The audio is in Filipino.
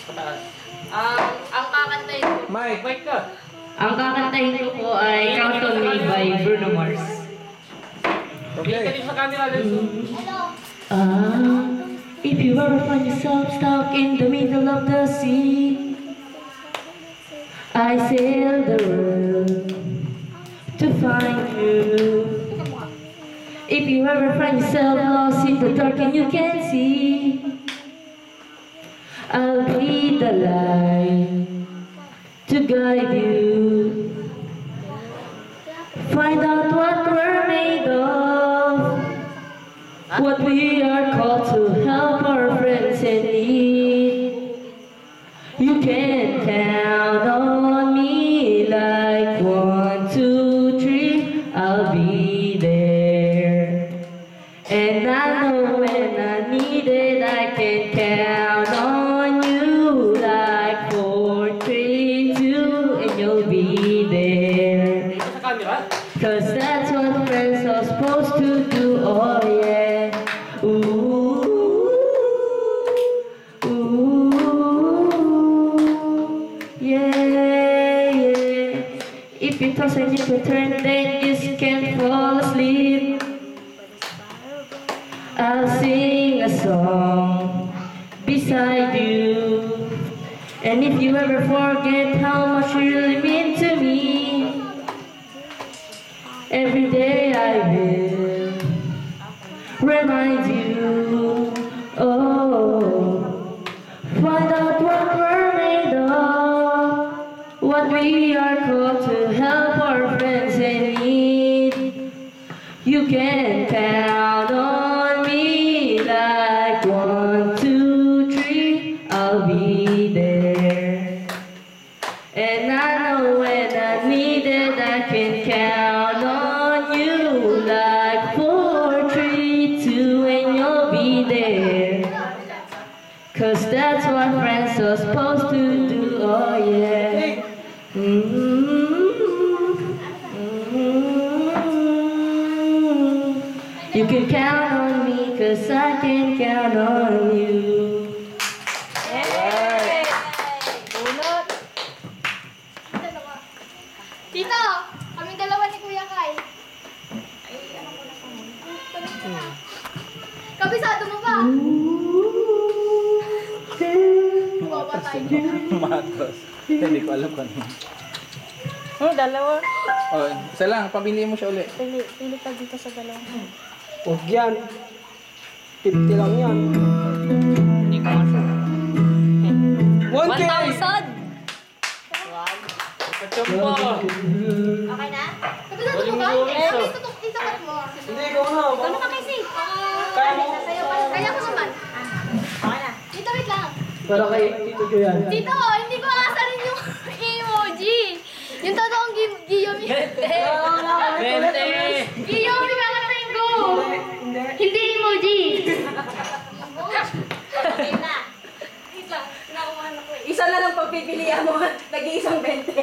Ang kakantahin ko. Mike ka. Ang kakantahin ko po ay Count on Me by Bruno Mars. Okay. Sa camera, Lenso. If you ever find yourself stuck in the middle of the sea, I sail the world to find you. If you ever find yourself lost in the dark and you can't see, I'll be the light to guide you. Find out what we're made of, what we are called to help our friends in need. You can count on me like 1, 2, 3, I'll be there. And I know when I need it, I can count on you like 4, 3, 2, and you'll be there. Sa camera? Cause that's what friends are supposed to do, oh yeah. Ooh, ooh, yeah, yeah. If you toss and you can turn, then you can't fall asleep. I'll sing a song beside you. And if you ever forget how much you really mean to me, every day I will remind you. Oh, find out what we're made of, what we are called to help our friends in need. You can count on me like 1, 2, 3, I'll be there. And I know when I need it, I can count on you like 4, 3, 2, and you'll be there. Cause that's what friends are supposed to do, oh yeah. You can count on me, cause I can count on you. Tito, kaming dalawa ni Kuya Kai. Ay, ano ko na pa. Kabisado mo ba? Baba tayo. Matos. Hindi ko alam kung ano. Dalawa. Oh, isa lang, pamili mo siya ulit. Pili ka dito sa dalawa. Huwag yan. 50 lang yan. Hindi ko masok. 1K! 1,000! Kachamba! Okay na? Kabisado mo ba? Ay, itapat mo. Hindi, ikaw na. Ano ka kasi? Kaya mo. Kaya ko naman. Okay na. Tito, wait lang. Para kay Tito Jo yan. Tito, hindi ko asarin yung emoji. Yung totoong Giyomi. Giyomi ka kasayin ko. Hindi emoji. Okay na. Wait lang. Nakuha na ko eh. Isa na lang pagpipilian mo, nag-iisang 20.